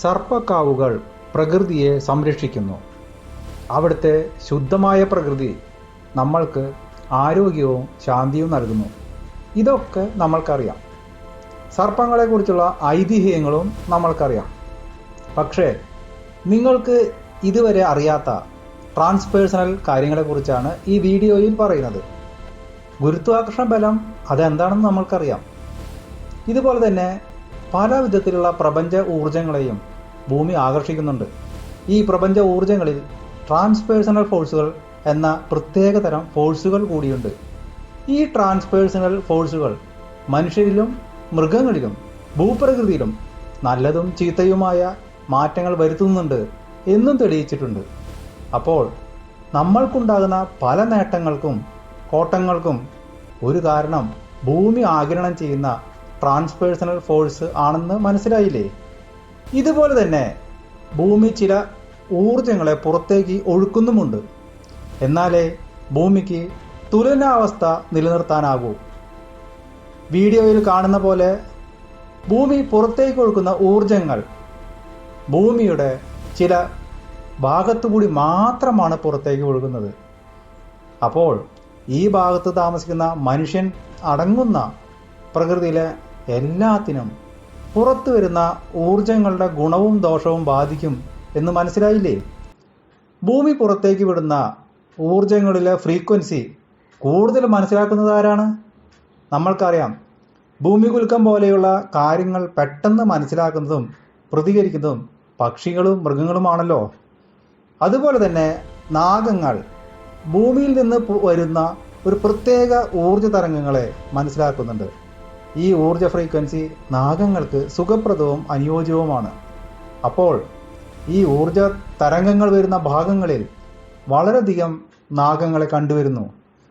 സർപ്പക്കാവുകൾ പ്രകൃതിയെ സംരക്ഷിക്കുന്നു. അവിടുത്തെ ശുദ്ധമായ പ്രകൃതി നമ്മൾക്ക് ആരോഗ്യവും ശാന്തിയും നൽകുന്നു. ഇതൊക്കെ നമ്മൾക്കറിയാം. സർപ്പങ്ങളെക്കുറിച്ചുള്ള ഐതിഹ്യങ്ങളും നമ്മൾക്കറിയാം. പക്ഷേ നിങ്ങൾക്ക് ഇതുവരെ അറിയാത്ത ട്രാൻസ്പേഴ്സണൽ കാര്യങ്ങളെക്കുറിച്ചാണ് ഈ വീഡിയോയിൽ പറയുന്നത്. ഗുരുത്വാകർഷണ ബലം അതെന്താണെന്ന് നമ്മൾക്കറിയാം. ഇതുപോലെ തന്നെ പല വിധത്തിലുള്ള പ്രപഞ്ച ഊർജങ്ങളെയും ഭൂമി ആകർഷിക്കുന്നുണ്ട്. ഈ പ്രപഞ്ച ഊർജങ്ങളിൽ ട്രാൻസ്പേഴ്സണൽ ഫോഴ്സുകൾ എന്ന പ്രത്യേകതരം ഫോഴ്സുകൾ കൂടിയുണ്ട്. ഈ ട്രാൻസ്പേഴ്സണൽ ഫോഴ്സുകൾ മനുഷ്യരിലും മൃഗങ്ങളിലും ഭൂപ്രകൃതിയിലും നല്ലതും ചീത്തയുമായ മാറ്റങ്ങൾ വരുത്തുന്നുണ്ട് എന്നും തെളിയിച്ചിട്ടുണ്ട്. അപ്പോൾ നമ്മൾക്കുണ്ടാകുന്ന പല നേട്ടങ്ങൾക്കും കോട്ടങ്ങൾക്കും ഒരു കാരണം ഭൂമി ആഗിരണം ചെയ്യുന്ന ട്രാൻസ്പേഴ്സണൽ ഫോഴ്സ് ആണെന്ന് മനസ്സിലായില്ലേ? ഇതുപോലെ തന്നെ ഭൂമി ചില ഊർജങ്ങളെ പുറത്തേക്ക് ഒഴുക്കുന്നുമുണ്ട്. എന്നാലേ ഭൂമിക്ക് തുലനാവസ്ഥ നിലനിർത്താനാകൂ. വീഡിയോയിൽ കാണുന്ന പോലെ ഭൂമി പുറത്തേക്ക് ഒഴുക്കുന്ന ഊർജങ്ങൾ ഭൂമിയുടെ ചില ഭാഗത്തുകൂടി മാത്രമാണ് പുറത്തേക്ക് ഒഴുകുന്നത്. അപ്പോൾ ഈ ഭാഗത്ത് താമസിക്കുന്ന മനുഷ്യൻ അടങ്ങുന്ന പ്രകൃതിയിലെ എല്ലാത്തിനും പുറത്തു വരുന്ന ഊർജങ്ങളുടെ ഗുണവും ദോഷവും ബാധിക്കും എന്ന് മനസ്സിലായില്ലേ? ഭൂമി പുറത്തേക്ക് വിടുന്ന ഊർജങ്ങളിലെ ഫ്രീക്വൻസി കൂടുതൽ മനസ്സിലാക്കുന്നത് ആരാണ്? നമ്മൾക്കറിയാം, ഭൂമികുലുക്കം പോലെയുള്ള കാര്യങ്ങൾ പെട്ടെന്ന് മനസ്സിലാക്കുന്നതും പ്രതികരിക്കുന്നതും പക്ഷികളും മൃഗങ്ങളുമാണല്ലോ. അതുപോലെ തന്നെ നാഗങ്ങൾ ഭൂമിയിൽ നിന്ന് വരുന്ന ഒരു പ്രത്യേക ഊർജ തരംഗങ്ങളെ മനസ്സിലാക്കുന്നുണ്ട്. ഈ ഊർജ ഫ്രീക്വൻസി നാഗങ്ങൾക്ക് സുഖപ്രദവും അനുയോജ്യവുമാണ്. അപ്പോൾ ഈ ഊർജ തരംഗങ്ങൾ വരുന്ന ഭാഗങ്ങളിൽ വളരെയധികം നാഗങ്ങളെ കണ്ടുവരുന്നു.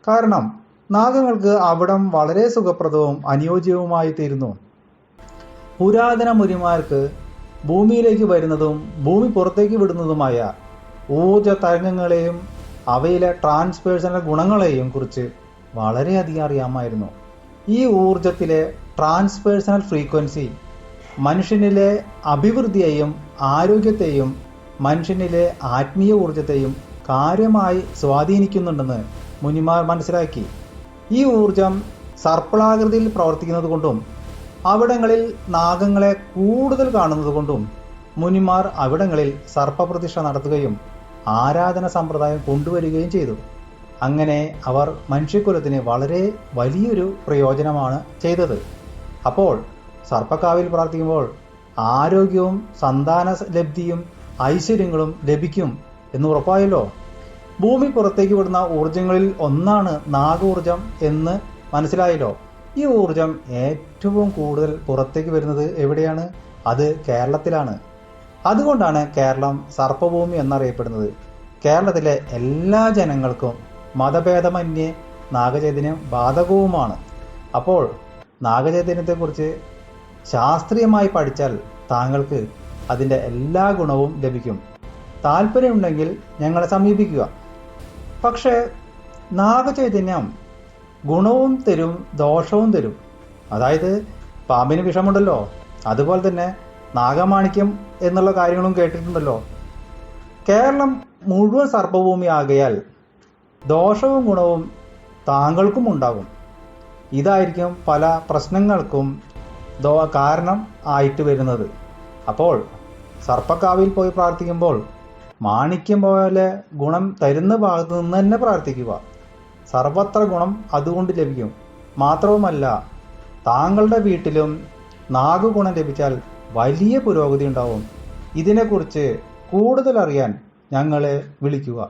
കാരണം നാഗങ്ങൾക്ക് അവിടം വളരെ സുഖപ്രദവും അനുയോജ്യവുമായി തീരുന്നു. പുരാതന മുനിമാർക്ക് ഭൂമിയിലേക്ക് വരുന്നതും ഭൂമി പുറത്തേക്ക് വിടുന്നതുമായ ഊർജ തരംഗങ്ങളെയും അവയിലെ ട്രാൻസ്പേഴ്സണൽ ഗുണങ്ങളെയും കുറിച്ച് വളരെയധികം അറിയാമായിരുന്നു. ഈ ഊർജത്തിലെ ട്രാൻസ്പേഴ്സണൽ ഫ്രീക്വൻസി മനുഷ്യനിലെ അഭിവൃദ്ധിയെയും ആരോഗ്യത്തെയും മനുഷ്യനിലെ ആത്മീയ ഊർജത്തെയും കാര്യമായി സ്വാധീനിക്കുന്നുണ്ടെന്ന് മുനിമാർ മനസ്സിലാക്കി. ഈ ഊർജം സർപ്പിളാകൃതിയിൽ പ്രവർത്തിക്കുന്നത് കൊണ്ടും അവിടങ്ങളിൽ നാഗങ്ങളെ കൂടുതൽ കാണുന്നത് കൊണ്ടും മുനിമാർ അവിടങ്ങളിൽ സർപ്പപ്രതിഷ്ഠ നടത്തുകയും ആരാധന സമ്പ്രദായം കൊണ്ടുവരികയും ചെയ്തു. അങ്ങനെ അവർ മനുഷ്യകുലത്തിന് വളരെ വലിയൊരു പ്രയോജനമാണ് ചെയ്തത്. അപ്പോൾ സർപ്പക്കാവിൽ പ്രാർത്ഥിക്കുമ്പോൾ ആരോഗ്യവും സന്താന ലബ്ധിയും ഐശ്വര്യങ്ങളും ലഭിക്കും എന്ന് ഉറപ്പായല്ലോ. ഭൂമി പുറത്തേക്ക് വിടുന്ന ഊർജങ്ങളിൽ ഒന്നാണ് നാഗൂർജം എന്ന് മനസ്സിലായല്ലോ. ഈ ഊർജം ഏറ്റവും കൂടുതൽ പുറത്തേക്ക് വരുന്നത് എവിടെയാണ്? അത് കേരളത്തിലാണ്. അതുകൊണ്ടാണ് കേരളം സർപ്പഭൂമി എന്നറിയപ്പെടുന്നത്. കേരളത്തിലെ എല്ലാ ജനങ്ങൾക്കും മതഭേദമന്യേ നാഗചൈതന്യം ബാധകവുമാണ്. അപ്പോൾ നാഗചൈതന്യത്തെക്കുറിച്ച് ശാസ്ത്രീയമായി പഠിച്ചാൽ താങ്കൾക്ക് അതിൻ്റെ എല്ലാ ഗുണവും ലഭിക്കും. താല്പര്യമുണ്ടെങ്കിൽ ഞങ്ങളെ സമീപിക്കുക. പക്ഷേ നാഗചൈതന്യം ഗുണവും തരും ദോഷവും തരും. അതായത് പാമ്പിന് വിഷമുണ്ടല്ലോ, അതുപോലെ തന്നെ നാഗമാണിക്യം എന്നുള്ള കാര്യങ്ങളും കേട്ടിട്ടുണ്ടല്ലോ. കേരളം മുഴുവൻ സർപ്പഭൂമി ആകയാൽ ദോഷവും ഗുണവും താങ്കൾക്കും ഉണ്ടാകും. ഇതായിരിക്കും പല പ്രശ്നങ്ങൾക്കും കാരണം ആയിട്ട് വരുന്നത്. അപ്പോൾ സർപ്പക്കാവിൽ പോയി പ്രാർത്ഥിക്കുമ്പോൾ മാണിക്യം പോലെ ഗുണം തരുന്ന ഭാഗത്ത് നിന്ന് തന്നെ പ്രാർത്ഥിക്കുക. സർവത്ര ഗുണം അതുകൊണ്ട് ലഭിക്കും. മാത്രവുമല്ല, താങ്കളുടെ വീട്ടിലും നാഗഗുണം ലഭിച്ചാൽ വലിയ പുരോഗതി ഉണ്ടാവും. ഇതിനെക്കുറിച്ച് കൂടുതൽ അറിയാൻ ഞങ്ങളെ വിളിക്കുക.